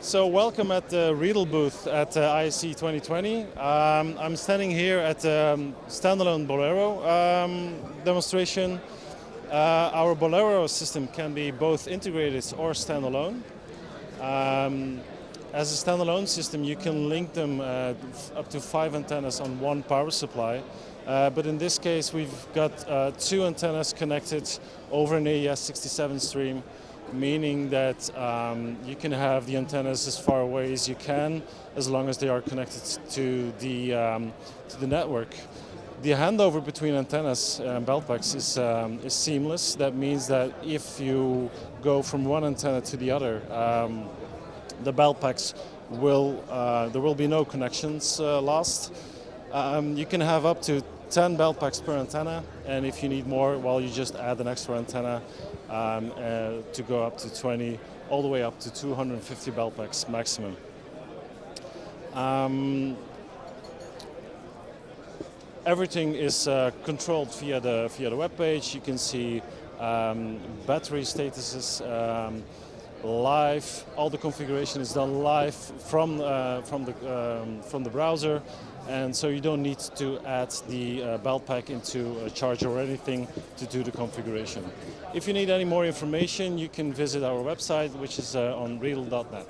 So welcome at the Riedel booth at ISE 2020. I'm standing here at the standalone Bolero demonstration. Our Bolero system can be both integrated or standalone. As a standalone system, you can link them up to 5 antennas on one power supply. But in this case, we've got 2 antennas connected over an AES-67 stream, meaning that you can have the antennas as far away as you can, as long as they are connected to the network. The handover between antennas and belt packs is seamless. That means that if you go from one antenna to the other, the belt packs there will be no connections lost. You can have up to 10 belt packs per antenna, and if you need more, well, you just add an extra antenna to go up to 20, all the way up to 250 belt packs maximum. Everything is controlled via the web page. You can see battery statuses live. All the configuration is done live from the browser, and so you don't need to add the belt pack into a charger or anything to do the configuration. If you need any more information, you can visit our website, which is on riedel.net.